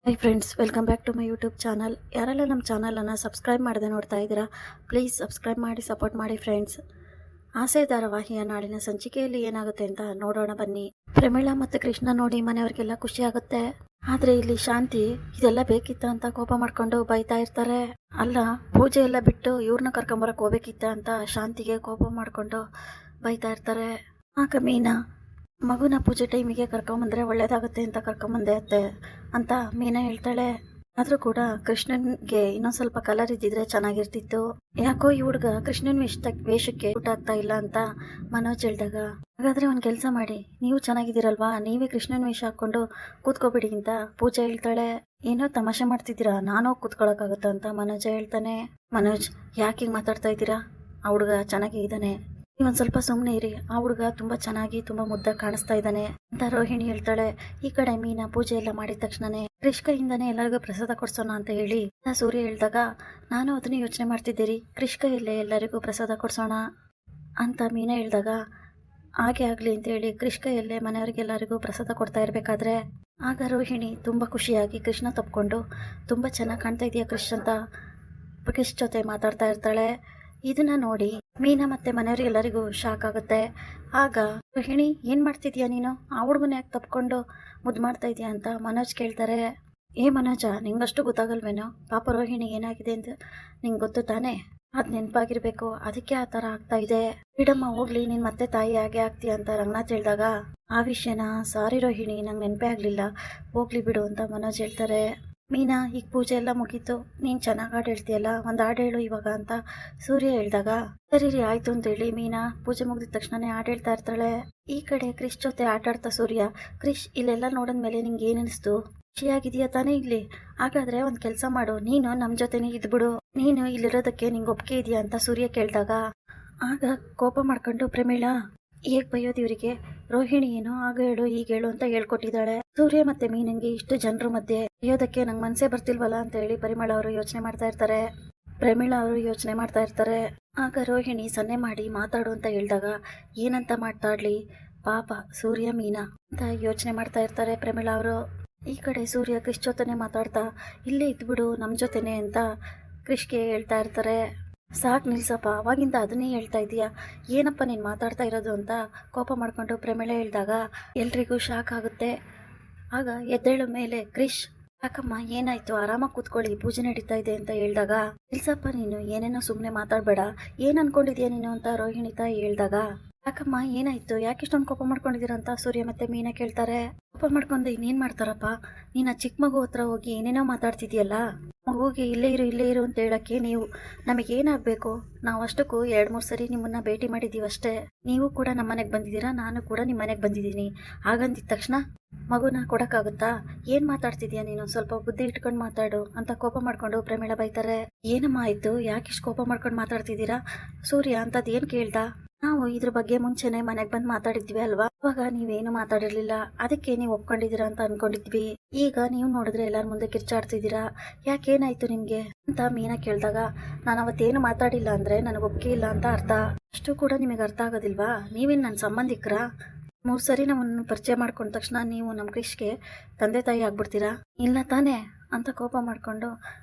High friends, welcome back to my YouTube channel. ಯಾರೆಲ್ಲ ನಮ್ಮ ಚಾನಲನ್ನು ಸಬ್ಸ್ಕ್ರೈಬ್ ಮಾಡದೆ ನೋಡ್ತಾ ಇದ್ದೀರಾ, ಪ್ಲೀಸ್ ಸಬ್ಸ್ಕ್ರೈಬ್ ಮಾಡಿ ಸಪೋರ್ಟ್ ಮಾಡಿ ಫ್ರೆಂಡ್ಸ್. ಆಸೆ ಧಾರಾವಾಹಿಯ ನಾಳಿನ ಸಂಚಿಕೆಯಲ್ಲಿ ಏನಾಗುತ್ತೆ ಅಂತ ನೋಡೋಣ ಬನ್ನಿ. ಪ್ರಮೀಳಾ ಮತ್ತು ಕೃಷ್ಣ ನೋಡಿ ಮನೆಯವರಿಗೆಲ್ಲ ಖುಷಿ ಆಗುತ್ತೆ. ಆದರೆ ಇಲ್ಲಿ ಶಾಂತಿ ಇದೆಲ್ಲ ಬೇಕಿತ್ತ ಅಂತ ಕೋಪ ಮಾಡ್ಕೊಂಡು ಬೈತಾ ಇರ್ತಾರೆ. ಅಲ್ಲ, ಪೂಜೆ ಎಲ್ಲ ಬಿಟ್ಟು ಇವ್ರನ್ನ ಕರ್ಕೊಂಬರಕ್ಕೆ ಹೋಗ್ಬೇಕಿತ್ತ ಅಂತ ಶಾಂತಿಗೆ ಕೋಪ ಮಾಡ್ಕೊಂಡು ಬೈತಾ ಇರ್ತಾರೆ. ಆಗ ಮೀನಾ ಮಗುನ ಪೂಜೆ ಟೈಮಿಗೆ ಕರ್ಕೊಂಬಂದ್ರೆ ಒಳ್ಳೇದಾಗುತ್ತೆ ಅಂತ ಕರ್ಕೊಂಬಂದೆ ಅತ್ತೆ ಅಂತ ಮೀನಾ ಹೇಳ್ತಾಳೆ. ಆದರೂ ಕೂಡ ಕೃಷ್ಣನ್ಗೆ ಇನ್ನೊಂದು ಸ್ವಲ್ಪ ಕಲರ್ ಇದ್ದಿದ್ರೆ ಚೆನ್ನಾಗಿರ್ತಿತ್ತು. ಯಾಕೋ ಈ ಹುಡುಗ ಕೃಷ್ಣನ್ ವೇಷಕ್ಕೆ ಊಟ ಆಗ್ತಾ ಇಲ್ಲ ಅಂತ ಮನೋಜ್ ಹೇಳ್ದಾಗ, ಹಾಗಾದ್ರೆ ಒಂದು ಕೆಲಸ ಮಾಡಿ, ನೀವು ಚೆನ್ನಾಗಿದ್ದೀರಲ್ವಾ, ನೀವೇ ಕೃಷ್ಣನ್ ವೇಷ ಹಾಕೊಂಡು ಕೂತ್ಕೋಬಿಡಿ ಅಂತ ಪೂಜೆ ಹೇಳ್ತಾಳೆ. ಏನೋ ತಮಾಷೆ ಮಾಡ್ತಿದ್ದೀರಾ, ನಾನು ಕೂತ್ಕೊಳಕ್ಕಾಗುತ್ತಾ ಅಂತ ಮನೋಜ ಹೇಳ್ತಾನೆ. ಮನೋಜ್, ಯಾಕೆ ಹಿಂಗೆ ಮಾತಾಡ್ತಾ ಇದ್ದೀರಾ? ಆ ಹುಡುಗ ಚೆನ್ನಾಗೇ ಇದ್ದಾನೆ, ನೀವೊಂದು ಸ್ವಲ್ಪ ಸುಮ್ಮನೆ ಇರಿ, ಆ ಹುಡುಗ ತುಂಬ ಚೆನ್ನಾಗಿ ತುಂಬ ಮುದ್ದಾಗಿ ಕಾಣಿಸ್ತಾ ಇದ್ದಾನೆ ಅಂತ ರೋಹಿಣಿ ಹೇಳ್ತಾಳೆ. ಈ ಕಡೆ ಮೀನಾ ಪೂಜೆ ಎಲ್ಲ ಮಾಡಿದ ತಕ್ಷಣನೇ ಕೃಷ್ ಕೈಯಿಂದಾನೆ ಎಲ್ಲರಿಗೂ ಪ್ರಸಾದ ಕೊಡ್ಸೋಣ ಅಂತ ಹೇಳಿ ಸೂರ್ಯ ಹೇಳಿದಾಗ, ನಾನು ಅದನ್ನ ಯೋಚನೆ ಮಾಡ್ತಿದ್ದೀರಿ, ಕೃಷ್ ಕೈಯಲ್ಲೇ ಎಲ್ಲರಿಗೂ ಪ್ರಸಾದ ಕೊಡ್ಸೋಣ ಅಂತ ಮೀನಾ ಹೇಳಿದಾಗ, ಹಾಗೆ ಆಗಲಿ ಅಂತ ಹೇಳಿ ಕೃಷ್ ಕೈಯಲ್ಲೇ ಮನೆಯವರಿಗೆಲ್ಲರಿಗೂ ಪ್ರಸಾದ ಕೊಡ್ತಾ ಇರಬೇಕಾದ್ರೆ ಆಗ ರೋಹಿಣಿ ತುಂಬ ಖುಷಿಯಾಗಿ ಕೃಷ್ಣ ತಪ್ಕೊಂಡು, ತುಂಬ ಚೆನ್ನಾಗಿ ಕಾಣ್ತಾ ಇದೆಯಾ ಕೃಷ್ ಅಂತ ಕೃಷ್ ಜೊತೆ ಮಾತಾಡ್ತಾ ಇರ್ತಾಳೆ. ಇದನ್ನ ನೋಡಿ ಮೀನಾ ಮತ್ತೆ ಮನೆಯವರಿಗೆಲ್ಲರಿಗೂ ಶಾಕ್ ಆಗುತ್ತೆ. ಆಗ ರೋಹಿಣಿ, ಏನ್ ಮಾಡ್ತಿದ್ಯಾ ನೀನು? ಆ ಹುಡುಗನ ಯಾಕೆ ತಪ್ಕೊಂಡು ಮುದ್ದು ಮಾಡ್ತಾ ಇದೀಯಾ ಅಂತ ಮನೋಜ್ ಕೇಳ್ತಾರೆ. ಏ ಮನೋಜ, ನಿಂಗಷ್ಟು ಗೊತ್ತಾಗಲ್ವೇನೋ? ಪಾಪ ರೋಹಿಣಿ ಏನಾಗಿದೆ ಅಂತ ನಿಂಗೆ ಗೊತ್ತು ತಾನೇ? ಅದು ನೆನಪಾಗಿರ್ಬೇಕು, ಅದಕ್ಕೆ ಆ ಥರ ಆಗ್ತಾ ಇದೆ. ಬಿಡಮ್ಮ ಹೋಗ್ಲಿ, ನೀನು ಮತ್ತೆ ತಾಯಿ ಹಾಗೆ ಆಗ್ತೀಯ ಅಂತ ರಂಗನಾಥ್ ಹೇಳಿದಾಗ, ಆ ವಿಷಯನ ಸಾರಿ ರೋಹಿಣಿ, ನಂಗೆ ನೆನಪೇ ಆಗಲಿಲ್ಲ, ಹೋಗ್ಲಿ ಬಿಡು ಅಂತ ಮನೋಜ್ ಹೇಳ್ತಾರೆ. ಮೀನಾ, ಈಗ ಪೂಜೆ ಎಲ್ಲ ಮುಗೀತು, ನೀನು ಚೆನ್ನಾಗಿ ಹಾಡು ಹೇಳ್ತೀಯಲ್ಲ, ಒಂದು ಹಾಡು ಹೇಳು ಇವಾಗ ಅಂತ ಸೂರ್ಯ ಹೇಳಿದಾಗ, ಸರಿ ರೀ ಆಯ್ತು ಅಂತೇಳಿ ಮೀನಾ ಪೂಜೆ ಮುಗಿದ ತಕ್ಷಣನೇ ಹಾಡು ಹೇಳ್ತಾ ಇರ್ತಾಳೆ. ಈ ಕಡೆ ಕ್ರಿಶ್ ಜೊತೆ ಆಟ ಆಡ್ತಾ ಸೂರ್ಯ, ಕ್ರಿಶ್ ಇಲ್ಲೆಲ್ಲ ನೋಡಿದ್ಮೇಲೆ ನಿಂಗೆ ಏನು ಅನಿಸ್ತು? ಖುಷಿಯಾಗಿದೆಯಾ ತಾನೇ ಇಲ್ಲಿ? ಹಾಗಾದ್ರೆ ಒಂದು ಕೆಲಸ ಮಾಡು, ನೀನು ನಮ್ಮ ಜೊತೆನೇ ಇದ್ಬಿಡು, ನೀನು ಇಲ್ಲಿರೋದಕ್ಕೆ ನಿಂಗೆ ಒಪ್ಪಿಗೆ ಇದೆಯಾ ಅಂತ ಸೂರ್ಯ ಕೇಳಿದಾಗ, ಆಗ ಕೋಪ ಮಾಡ್ಕೊಂಡು ಪ್ರಮೀಳಾ, ಹೇಗೆ ಬೈಯೋದು ಇವರಿಗೆ? ರೋಹಿಣಿ ಏನೋ ಆಗ ಹೇಳು ಈಗ ಹೇಳು ಅಂತ ಹೇಳ್ಕೊಟ್ಟಿದ್ದಾಳೆ. ಸೂರ್ಯ ಮತ್ತೆ ಮೀನಂಗೆ ಇಷ್ಟು ಜನರ ಮಧ್ಯೆ ಬೈಯೋದಕ್ಕೆ ನಂಗೆ ಮನಸ್ಸೇ ಬರ್ತಿಲ್ವಲ್ಲ ಅಂತ ಹೇಳಿ ಪರಿಮಳ ಅವರು ಯೋಚನೆ ಮಾಡ್ತಾ ಇರ್ತಾರೆ. ಪ್ರಮೀಳಾ ಅವರು ಯೋಚನೆ ಮಾಡ್ತಾ ಇರ್ತಾರೆ. ಆಗ ರೋಹಿಣಿ ಸನ್ನೆ ಮಾಡಿ ಮಾತಾಡು ಅಂತ ಹೇಳಿದಾಗ, ಏನಂತ ಮಾತಾಡ್ಲಿ ಪಾಪ ಸೂರ್ಯ ಮೀನಾ ಅಂತ ಯೋಚನೆ ಮಾಡ್ತಾ ಇರ್ತಾರೆ ಪ್ರಮೀಳಾ ಅವರು. ಈ ಕಡೆ ಸೂರ್ಯ ಕ್ರಿಶ್ ಜೊತೆನೆ ಮಾತಾಡ್ತಾ, ಇಲ್ಲೇ ಇದ್ಬಿಡು ನಮ್ಮ ಜೊತೆನೆ ಅಂತ ಕ್ರಿಶ್ಗೆ ಹೇಳ್ತಾ ಇರ್ತಾರೆ. ಸಾಕು ನಿಲ್ಸಪ್ಪ, ಅವಾಗಿಂದ ಅದನ್ನೇ ಹೇಳ್ತಾ ಇದೀಯಾ, ಏನಪ್ಪ ನೀನು ಮಾತಾಡ್ತಾ ಇರೋದು ಅಂತ ಕೋಪ ಮಾಡ್ಕೊಂಡು ಪ್ರಮೀಳಾ ಹೇಳಿದಾಗ ಎಲ್ರಿಗೂ ಶಾಕ್ ಆಗುತ್ತೆ. ಆಗ ಎದ್ದೇಳು ಮೇಲೆ ಕ್ರಿಶ್, ಯಾಕಮ್ಮ ಏನಾಯ್ತು, ಆರಾಮಾಗಿ ಕೂತ್ಕೊಳ್ಳಿ, ಪೂಜೆ ನಡೀತಾ ಇದೆ ಅಂತ ಹೇಳಿದಾಗ, ನಿಲ್ಸಪ್ಪ ನೀನು ಏನೇನೋ ಸುಮ್ಮನೆ ಮಾತಾಡಬೇಡ, ಏನು ಅನ್ಕೊಂಡಿದ್ಯಾ ನೀನು ಅಂತ ರೋಹಿಣಿ ತಾಯಿ ಹೇಳಿದಾಗ, ಯಾಕಮ್ಮ ಏನಾಯ್ತು, ಯಾಕೆ ಇಷ್ಟೊಂದು ಕೋಪ ಮಾಡ್ಕೊಂಡಿದ್ದೀರಂತ ಸೂರ್ಯ ಮತ್ತೆ ಮೀನಾ ಕೇಳ್ತಾರೆ. ಕೋಪ ಮಾಡ್ಕೊಂಡು ಇನ್ನೇನು ಮಾಡ್ತಾರಪ್ಪ, ನೀನು ಆ ಚಿಕ್ಕ ಮಗು ಹತ್ರ ಹೋಗಿ ಏನೇನೋ ಮಾತಾಡ್ತಿದ್ಯಲ್ಲ, ಮಗುಗೆ ಇಲ್ಲೇ ಇರು ಅಂತ ಹೇಳಕ್ಕೆ ನೀವು ನಮಗೇನಾಗಬೇಕು? ನಾವು ಅಷ್ಟಕ್ಕೂ 2-3 ಸರಿ ನಿಮ್ಮನ್ನ ಭೇಟಿ ಮಾಡಿದ್ದೀವಿ ಅಷ್ಟೇ, ನೀವು ಕೂಡ ನಮ್ಮ ಮನೆಗೆ ಬಂದಿದ್ದೀರಾ, ನಾನು ಕೂಡ ನಿಮ್ಮ ಮನೆಗೆ ಬಂದಿದ್ದೀನಿ, ಹಾಗಂದಿದ ತಕ್ಷಣ ಮಗುನ ಕೊಡೋಕ್ಕಾಗುತ್ತಾ? ಏನು ಮಾತಾಡ್ತಿದ್ಯಾ ನೀನು, ಸ್ವಲ್ಪ ಬುದ್ಧಿ ಇಟ್ಕೊಂಡು ಮಾತಾಡು ಅಂತ ಕೋಪ ಮಾಡ್ಕೊಂಡು ಪ್ರಮೀಳಾ ಬೈತಾರೆ. ಏನಮ್ಮ ಆಯಿತು, ಯಾಕಿಷ್ಟು ಕೋಪ ಮಾಡ್ಕೊಂಡು ಮಾತಾಡ್ತಿದ್ದೀರಾ? ಸೂರ್ಯ ಅಂಥದ್ದು ಏನು ಕೇಳ್ದ? ನಾವು ಇದ್ರ ಬಗ್ಗೆ ಮುಂಚೆನೆ ಮನೆಗೆ ಬಂದು ಮಾತಾಡಿದ್ವಿ ಅಲ್ವಾ, ಅವಾಗ ನೀವೇನು ಮಾತಾಡಿರ್ಲಿಲ್ಲ, ಅದಕ್ಕೆ ನೀವು ಒಪ್ಕೊಂಡಿದ್ದೀರಾ ಅಂತ ಅನ್ಕೊಂಡಿದ್ವಿ. ಈಗ ನೀವು ನೋಡಿದ್ರೆ ಎಲ್ಲರ ಮುಂದೆ ಕಿರ್ಚಾಡ್ತಿದ್ದೀರಾ, ಯಾಕೇನಾಯ್ತು ನಿಮ್ಗೆ ಅಂತ ಮೀನಾ ಕೇಳಿದಾಗ, ನಾನು ಅವತ್ತೇನು ಮಾತಾಡಿಲ್ಲ ಅಂದ್ರೆ ನನಗೆ ಒಪ್ಪಿಗೆ ಇಲ್ಲ ಅಂತ ಅರ್ಥ. ಅಷ್ಟು ಕೂಡ ನಿಮಗೆ ಅರ್ಥ ಆಗೋದಿಲ್ವಾ? ನೀವೇನು ನನ್ನ ಸಂಬಂಧಿಕರಾ? 3 ಸರಿ ನಮ್ಮನ್ನು ಪರಿಚಯ ಮಾಡ್ಕೊಂಡ ತಕ್ಷಣ ನೀವು ನಮ್ಮ ಕ್ರಿಶ್ಗೆ ತಂದೆ ತಾಯಿ ಆಗ್ಬಿಡ್ತೀರಾ? ಇಲ್ಲ ತಾನೇ ಅಂತ ಕೋಪ ಮಾಡ್ಕೊಂಡು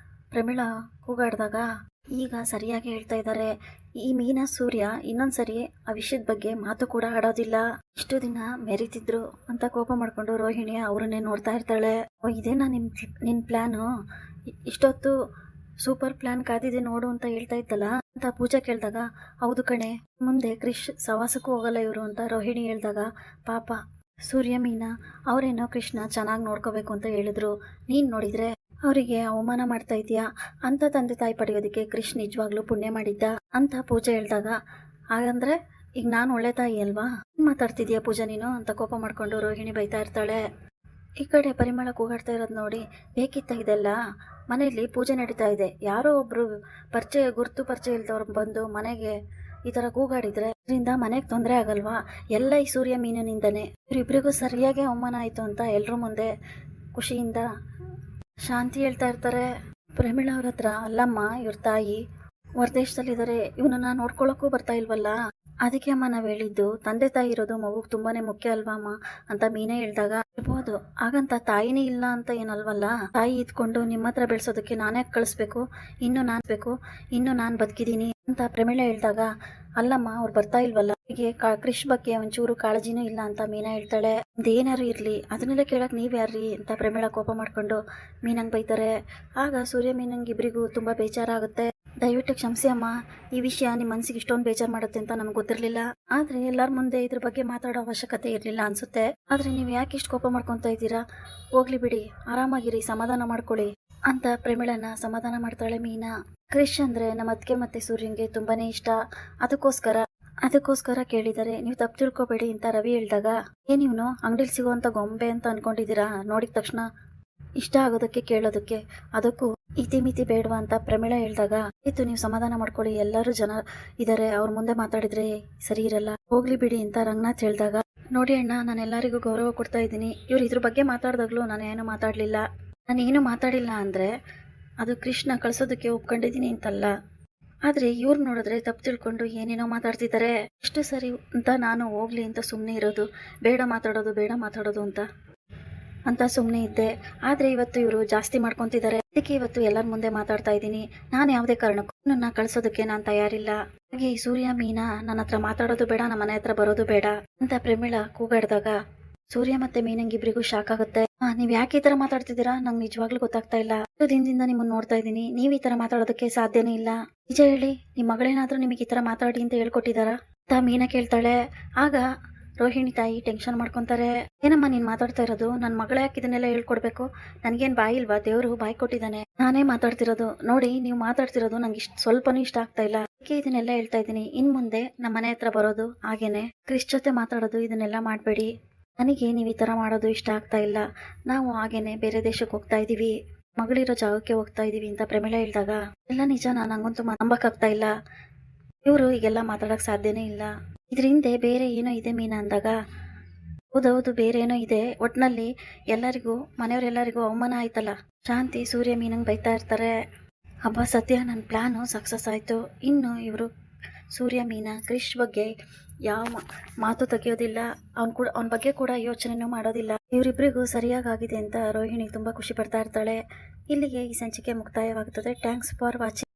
ಪ್ರಮೀಳಾ ಕೂಗಾಡಿದಾಗ, ಈಗ ಸರಿಯಾಗಿ ಹೇಳ್ತಾ ಇದ್ದಾರೆ, ಈ ಮೀನಾ ಸೂರ್ಯ ಇನ್ನೊಂದ್ಸರಿ ಆ ವಿಷಯದ ಬಗ್ಗೆ ಮಾತು ಕೂಡ ಆಡೋದಿಲ್ಲ, ಇಷ್ಟು ದಿನ ಮೆರೀತಿದ್ರು ಅಂತ ಕೋಪ ಮಾಡ್ಕೊಂಡು ರೋಹಿಣಿ ಅವ್ರನ್ನೇ ನೋಡ್ತಾ ಇರ್ತಾಳೆ. ಇದೇನಾ ನಿನ್ನ ಪ್ಲ್ಯಾನು? ಇಷ್ಟೊತ್ತು ಸೂಪರ್ ಪ್ಲ್ಯಾನ್ ಕಾದಿದೆ ನೋಡು ಅಂತ ಹೇಳ್ತಾ ಇತ್ತಲ್ಲ ಅಂತ ಪೂಜಾ ಕೇಳಿದಾಗ, ಹೌದು ಕಣೆ, ಮುಂದೆ ಕ್ರಿಶ್ ಸವಾಸಕ್ಕೂ ಹೋಗಲ್ಲ ಇವರು ಅಂತ ರೋಹಿಣಿ ಹೇಳಿದಾಗ, ಪಾಪ ಸೂರ್ಯ ಮೀನಾ ಅವರೇನೋ ಕೃಷ್ಣ ಚೆನ್ನಾಗಿ ನೋಡ್ಕೋಬೇಕು ಅಂತ ಹೇಳಿದ್ರು, ನೀನು ನೋಡಿದ್ರೆ ಅವರಿಗೆ ಅವಮಾನ ಮಾಡ್ತಾ ಇದೆಯಾ ಅಂತ ತಂದೆ ತಾಯಿ ಪಡೆಯೋದಕ್ಕೆ ಕೃಷ್ಣ ನಿಜವಾಗ್ಲೂ ಪುಣ್ಯ ಮಾಡಿದ್ದ ಅಂತ ಪೂಜೆ ಹೇಳಿದಾಗ, ಹಾಗಂದ್ರೆ ಈಗ ನಾನು ಒಳ್ಳೆ ತಾಯಿ ಅಲ್ವಾ, ಮಾತಾಡ್ತಿದ್ಯಾ ಪೂಜಾ ನೀನು ಅಂತ ಕೋಪ ಮಾಡ್ಕೊಂಡು ರೋಹಿಣಿ ಬೈತಾ ಇರ್ತಾಳೆ. ಈ ಕಡೆ ಪರಿಮಳ ಕೂಗಾಡ್ತಾ ಇರೋದು ನೋಡಿ, ಬೇಕಿತ್ತ ಇದೆಲ್ಲ? ಮನೆಯಲ್ಲಿ ಪೂಜೆ ನಡೀತಾ ಇದೆ, ಯಾರೋ ಒಬ್ರು ಗುರ್ತು ಪರಿಚಯ ಇಲ್ದವ್ರು ಬಂದು ಮನೆಗೆ ಈ ಥರ ಕೂಗಾಡಿದ್ರೆ ಇದರಿಂದ ಮನೆಗೆ ತೊಂದರೆ ಆಗಲ್ವಾ? ಎಲ್ಲ ಈ ಸೂರ್ಯ ಮೀನಿನಿಂದನೇ, ಇವರಿಬ್ಬರಿಗೂ ಸರಿಯಾಗಿ ಅವಮಾನ ಆಯಿತು ಅಂತ ಎಲ್ಲರೂ ಮುಂದೆ ಖುಷಿಯಿಂದ ಶಾಂತಿ ಹೇಳ್ತಾ ಇರ್ತಾರೆ. ಪ್ರಮೀಳಾ ಅವ್ರ ಹತ್ರ, ಅಲ್ಲಮ್ಮ ಇವ್ರ ತಾಯಿ ಹೊರದೇಶದಲ್ಲಿದ್ದಾರೆ, ಇವನನ್ನ ನೋಡ್ಕೊಳ್ಳೋಕ್ಕೂ ಬರ್ತಾ ಇಲ್ವಲ್ಲ, ಅದಕ್ಕೆ ಅಮ್ಮ ನಾವು ಹೇಳಿದ್ದು, ತಂದೆ ತಾಯಿ ಇರೋದು ಮಗುಗೆ ತುಂಬಾನೇ ಮುಖ್ಯ ಅಲ್ವಾ ಅಮ್ಮ ಅಂತ ಮೀನೇ ಹೇಳಿದಾಗ, ಇರ್ಬೋದು ಹಾಗಂತ ತಾಯಿನೇ ಇಲ್ಲ ಅಂತ ಏನಲ್ವಲ್ಲ, ತಾಯಿ ಇದ್ಕೊಂಡು ನಿಮ್ಮ ಹತ್ರ ಬೆಳೆಸೋದಕ್ಕೆ ನಾನೇ ಕಳಿಸ್ಬೇಕು, ಇನ್ನು ನಾನು ಬದುಕಿದ್ದೀನಿ ಅಂತ ಪ್ರಮೀಳಾ ಹೇಳಿದಾಗ, ಅಲ್ಲಮ್ಮ ಅವ್ರು ಬರ್ತಾ ಇಲ್ವಲ್ಲ, ಹೀಗೆ ಕ್ರಿಶ್ ಬಗ್ಗೆ ಒಂಚೂರು ಕಾಳಜಿನೂ ಇಲ್ಲ ಅಂತ ಮೀನಾ ಹೇಳ್ತಾಳೆ. ಅದೇನಾರು ಇರ್ಲಿ, ಅದನ್ನೆಲ್ಲ ಕೇಳಕ್ ನೀವ್ ಯಾರ್ರಿ ಅಂತ ಪ್ರಮೀಳಾ ಕೋಪ ಮಾಡ್ಕೊಂಡು ಮೀನಂಗ್ ಬೈತಾರೆ. ಆಗ ಸೂರ್ಯ ಮೀನಂಗ್ ಇಬ್ರಿಗೂ ತುಂಬಾ ಬೇಜಾರಾಗುತ್ತೆ. ದಯವಿಟ್ಟು ಕ್ಷಮಿಸಿ ಅಮ್ಮ, ಈ ವಿಷಯ ನಿಮ್ಮ ಮನಸ್ಸಿಗೆ ಇಷ್ಟೊಂದು ಬೇಜಾರು ಮಾಡುತ್ತೆ ಅಂತ ನಮ್ಗೆ ಗೊತ್ತಿರಲಿಲ್ಲ. ಆದ್ರೆ ಎಲ್ಲರ ಮುಂದೆ ಇದ್ರ ಬಗ್ಗೆ ಮಾತಾಡೋ ಅವಶ್ಯಕತೆ ಇರಲಿಲ್ಲ ಅನ್ಸುತ್ತೆ. ಆದ್ರೆ ನೀವು ಯಾಕೆ ಇಷ್ಟು ಕೋಪ ಮಾಡ್ಕೊತಾ ಇದ್ದೀರಾ? ಹೋಗ್ಲಿ ಬಿಡಿ, ಆರಾಮಾಗಿರಿ, ಸಮಾಧಾನ ಮಾಡ್ಕೊಳ್ಳಿ ಅಂತ ಪ್ರಮೀಳನ ಸಮಾಧಾನ ಮಾಡ್ತಾಳೆ ಮೀನಾ. ಕ್ರಿಶ್ ಅಂದ್ರೆ ನಮ್ಮ ಅತ್ತಿಗೆ ಮತ್ತೆ ಸೂರ್ಯನ್ಗೆ ತುಂಬಾನೇ ಇಷ್ಟ. ಅದಕ್ಕೋಸ್ಕರ ಕೇಳಿದ್ದಾರೆ, ನೀವು ತಪ್ಪು ತಿಳ್ಕೊಬೇಡಿ ಅಂತ ರವಿ ಹೇಳಿದಾಗ, ನೀವ್ನು ಅಂಗಡಿಲಿ ಸಿಗುವಂತ ಗೊಂಬೆ ಅಂತ ಅನ್ಕೊಂಡಿದ್ದೀರಾ? ನೋಡಿದ ತಕ್ಷಣ ಇಷ್ಟ ಆಗೋದಕ್ಕೆ ಕೇಳೋದಕ್ಕೆ, ಅದಕ್ಕೂ ಇತಿಮಿತಿ ಬೇಡವಾ ಅಂತ ಪ್ರಮೀಳಾ ಹೇಳಿದಾಗ, ಆಯ್ತು ನೀವು ಸಮಾಧಾನ ಮಾಡ್ಕೊಳ್ಳಿ, ಎಲ್ಲರೂ ಜನ ಇದಾರೆ, ಅವ್ರ ಮುಂದೆ ಮಾತಾಡಿದ್ರೆ ಸರಿ ಇರಲ್ಲ, ಹೋಗ್ಲಿ ಬಿಡಿ ಅಂತ ರಂಗನಾಥ್ ಹೇಳಿದಾಗ, ನೋಡಿ ಅಣ್ಣ, ನಾನು ಎಲ್ಲರಿಗೂ ಗೌರವ ಕೊಡ್ತಾ ಇದ್ದೀನಿ. ಇವ್ರು ಇದ್ರ ಬಗ್ಗೆ ಮಾತಾಡ್ದಾಗ್ಲೂ ನಾನೇನು ಮಾತಾಡಿಲ್ಲ ಅಂದ್ರೆ ಅದು ಕೃಷ್ಣ ಕಳ್ಸೋದಕ್ಕೆ ಒಪ್ಕೊಂಡಿದ್ದೀನಿ ಅಂತಲ್ಲ. ಆದ್ರೆ ಇವ್ರು ನೋಡಿದ್ರೆ ತಪ್ಪು ತಿಳ್ಕೊಂಡು ಏನೇನೋ ಮಾತಾಡ್ತಿದ್ದಾರೆ. ಎಷ್ಟು ಸರಿ ಅಂತ ನಾನು ಹೋಗ್ಲಿ ಅಂತ ಸುಮ್ಮನೆ ಇರೋದು, ಬೇಡ ಮಾತಾಡೋದು ಅಂತ ಸುಮ್ಮನೆ ಇದ್ದೆ. ಆದ್ರೆ ಇವತ್ತು ಇವರು ಜಾಸ್ತಿ ಮಾಡ್ಕೊಂತಿದ್ದಾರೆ. ಅದಕ್ಕೆ ಇವತ್ತು ಎಲ್ಲರ ಮುಂದೆ ಮಾತಾಡ್ತಾ ಇದ್ದೀನಿ. ನಾನು ಯಾವುದೇ ಕಾರಣಕ್ಕೂ ನನ್ನ ಕಳ್ಸೋದಕ್ಕೆ ನಾನು ತಯಾರಿಲ್ಲ. ಹಾಗೆ ಈ ಸೂರ್ಯ ಮೀನಾ ನನ್ನ ಹತ್ರ ಮಾತಾಡೋದು ಬೇಡ, ನಮ್ಮ ಮನೆ ಹತ್ರ ಬರೋದು ಬೇಡ ಅಂತ ಪ್ರಮೀಳಾ ಕೂಗಾಡ್ದಾಗ, ಸೂರ್ಯ ಮತ್ತೆ ಮೀನಂಗಿಬ್ರಿಗೂ ಶಾಕ್ ಆಗುತ್ತೆ. ನೀವ್ ಯಾಕೆ ಈ ತರ ಮಾತಾಡ್ತಿದ್ದೀರಾ? ನಂಗೆ ನಿಜವಾಗ್ಲೂ ಗೊತ್ತಾಗ್ತಾ ಇಲ್ಲ. ದಿನದಿಂದ ನಿಮ್ಮನ್ನ ನೋಡ್ತಾ ಇದ್ದೀನಿ, ನೀವ್ ಈ ತರ ಮಾತಾಡೋದಕ್ಕೆ ಸಾಧ್ಯನೇ ಇಲ್ಲ. ನಿಜ ಹೇಳಿ, ನಿಮ್ ಮಗಳೇನಾದ್ರೂ ನಿಮಗೆ ಈ ತರ ಮಾತಾಡಿ ಅಂತ ಹೇಳ್ಕೊಟ್ಟಿದಾರಾ ಅಂತ ಮೀನಾ ಕೇಳ್ತಾಳೆ. ಆಗ ರೋಹಿಣಿ ತಾಯಿ ಟೆನ್ಷನ್ ಮಾಡ್ಕೊಂತಾರೆ. ಏನಮ್ಮ ನೀನ್ ಮಾತಾಡ್ತಾ ಇರೋದು? ನನ್ನ ಮಗಳ ಯಾಕೆ ಇದನ್ನೆಲ್ಲ ಹೇಳ್ಕೊಡ್ಬೇಕು? ನನ್ಗೇನ್ ಬಾಯಿ ಇಲ್ವಾ? ದೇವ್ರು ಬಾಯಿ ಕೊಟ್ಟಿದ್ದಾನೆ, ನಾನೇ ಮಾತಾಡ್ತಿರೋದು. ನೋಡಿ, ನೀವು ಮಾತಾಡ್ತಿರೋದು ನಂಗೆ ಸ್ವಲ್ಪನೂ ಇಷ್ಟ ಆಗ್ತಾ ಇಲ್ಲ. ಅದಕ್ಕೆ ಇದನ್ನೆಲ್ಲ ಹೇಳ್ತಾ ಇದ್ದೀನಿ. ಇನ್ ಮುಂದೆ ನಮ್ಮ ಮನೆ ಹತ್ರ ಬರೋದು, ಹಾಗೇನೆ ಕ್ರಿಶ್ ಜೊತೆ ಮಾತಾಡೋದು, ಇದನ್ನೆಲ್ಲ ಮಾಡ್ಬೇಡಿ. ನನಗೆ ನೀವು ಈ ತರ ಮಾಡೋದು ಇಷ್ಟ ಆಗ್ತಾ ಇಲ್ಲ. ನಾವು ಹಾಗೇನೆ ಬೇರೆ ದೇಶಕ್ಕೆ ಹೋಗ್ತಾ ಇದೀವಿ, ಮಗಳಿರೋ ಜಾಗಕ್ಕೆ ಹೋಗ್ತಾ ಇದೀವಿ ಅಂತ ಪ್ರಮೀಳಾ ಹೇಳಿದಾಗ, ಎಲ್ಲ ನಿಜ, ನಂಗಂತೂ ನಂಬಕ್ಕಾಗ್ತಾ ಇಲ್ಲ. ಇವರು ಈಗೆಲ್ಲ ಮಾತಾಡಕ್ ಸಾಧ್ಯನೇ ಇಲ್ಲ. ಇದ್ರ ಹಿಂದೆ ಬೇರೆ ಏನೋ ಇದೆ ಮೀನಾ ಅಂದಾಗ, ಹೌದೌದು ಬೇರೆ ಏನೋ ಇದೆ. ಒಟ್ನಲ್ಲಿ ಮನೆಯವರೆಲ್ಲರಿಗೂ ಅವಮಾನ ಆಯ್ತಲ್ಲ. ಶಾಂತಿ ಸೂರ್ಯ ಮೀನಂಗ್ ಬೈತಾ ಇರ್ತಾರೆ. ಹಬ್ಬ ಸದ್ಯ ನನ್ನ ಪ್ಲಾನು ಸಕ್ಸಸ್ ಆಯ್ತು. ಇನ್ನು ಇವರು ಸೂರ್ಯ ಮೀನಾ ಕ್ರಿಶ್ ಬಗ್ಗೆ ಯಾವ ಮಾತು ತೆಗಿಯೋದಿಲ್ಲ, ಅವನ ಬಗ್ಗೆ ಕೂಡ ಯೋಚನೆನೂ ಮಾಡೋದಿಲ್ಲ. ಇವರಿಬ್ಬರಿಗೂ ಸರಿಯಾಗಿದೆ ಅಂತ ರೋಹಿಣಿ ತುಂಬಾ ಖುಷಿ ಪಡ್ತಾ ಇರ್ತಾಳೆ. ಇಲ್ಲಿಗೆ ಈ ಸಂಚಿಕೆ ಮುಕ್ತಾಯವಾಗುತ್ತದೆ. Thanks for watching.